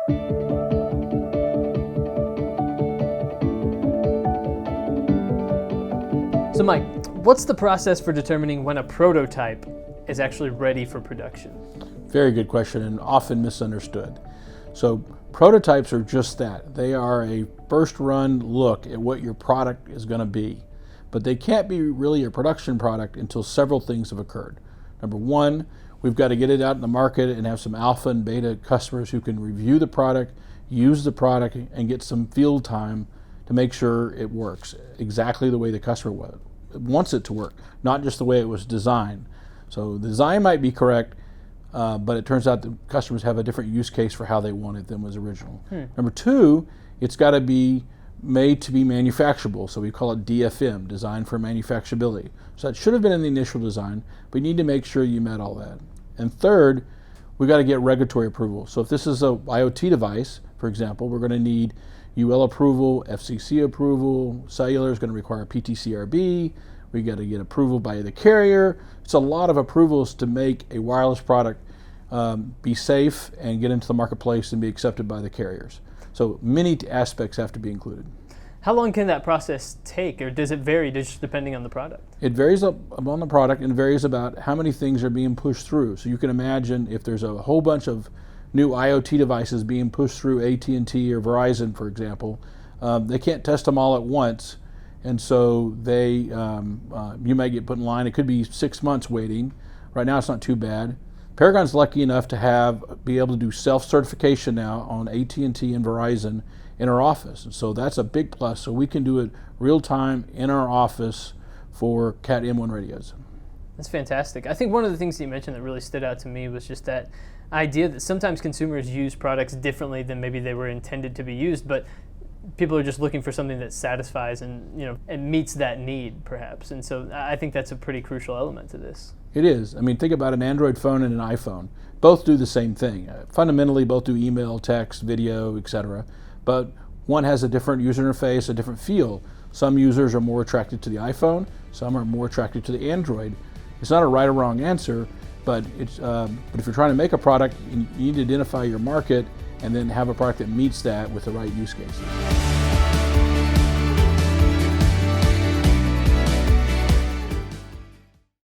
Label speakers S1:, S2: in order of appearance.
S1: So Mike, what's the process for determining when a prototype is actually ready for production?
S2: Very good question, and often misunderstood. So prototypes are just that. They are a first run look at what your product is going to be. But they can't be really a production product until several things have occurred. Number one, we've got to get it out in the market and have some alpha and beta customers who can review the product, use the product, and get some field time to make sure it works exactly the way the customer wants it to work, not just the way it was designed. So the design might be correct, but it turns out the customers have a different use case for how they want it than was original. Number two, it's got to be made to be manufacturable, so we call it DFM, Design for Manufacturability. So that should have been in the initial design, but you need to make sure you met all that. And third, we've got to get regulatory approval. So if this is a IoT device, for example, we're going to need UL approval, FCC approval, cellular is going to require PTCRB, we got to get approval by the carrier. It's a lot of approvals to make a wireless product be safe and get into the marketplace and be accepted by the carriers. So many aspects have to be included.
S1: How long can that process take, or does it vary just depending on the product?
S2: It varies on the product, and it varies about how many things are being pushed through. So you can imagine if there's a whole bunch of new IoT devices being pushed through AT&T or Verizon, for example, they can't test them all at once, and so you might get put in line. It could be 6 months waiting. Right now it's not too bad. Paragon's lucky enough to be able to do self-certification now on AT&T and Verizon in our office, and so that's a big plus. So we can do it real time in our office for Cat M1 radios.
S1: That's fantastic. I think one of the things that you mentioned that really stood out to me was just that idea that sometimes consumers use products differently than maybe they were intended to be used, but people are just looking for something that satisfies and meets that need, perhaps. And so I think that's a pretty crucial element to this.
S2: It is. I mean, think about an Android phone and an iPhone. Both do the same thing. Fundamentally, both do email, text, video, etc. But one has a different user interface, a different feel. Some users are more attracted to the iPhone, some are more attracted to the Android. It's not a right or wrong answer, but if you're trying to make a product, you need to identify your market and then have a product that meets that with the right use case.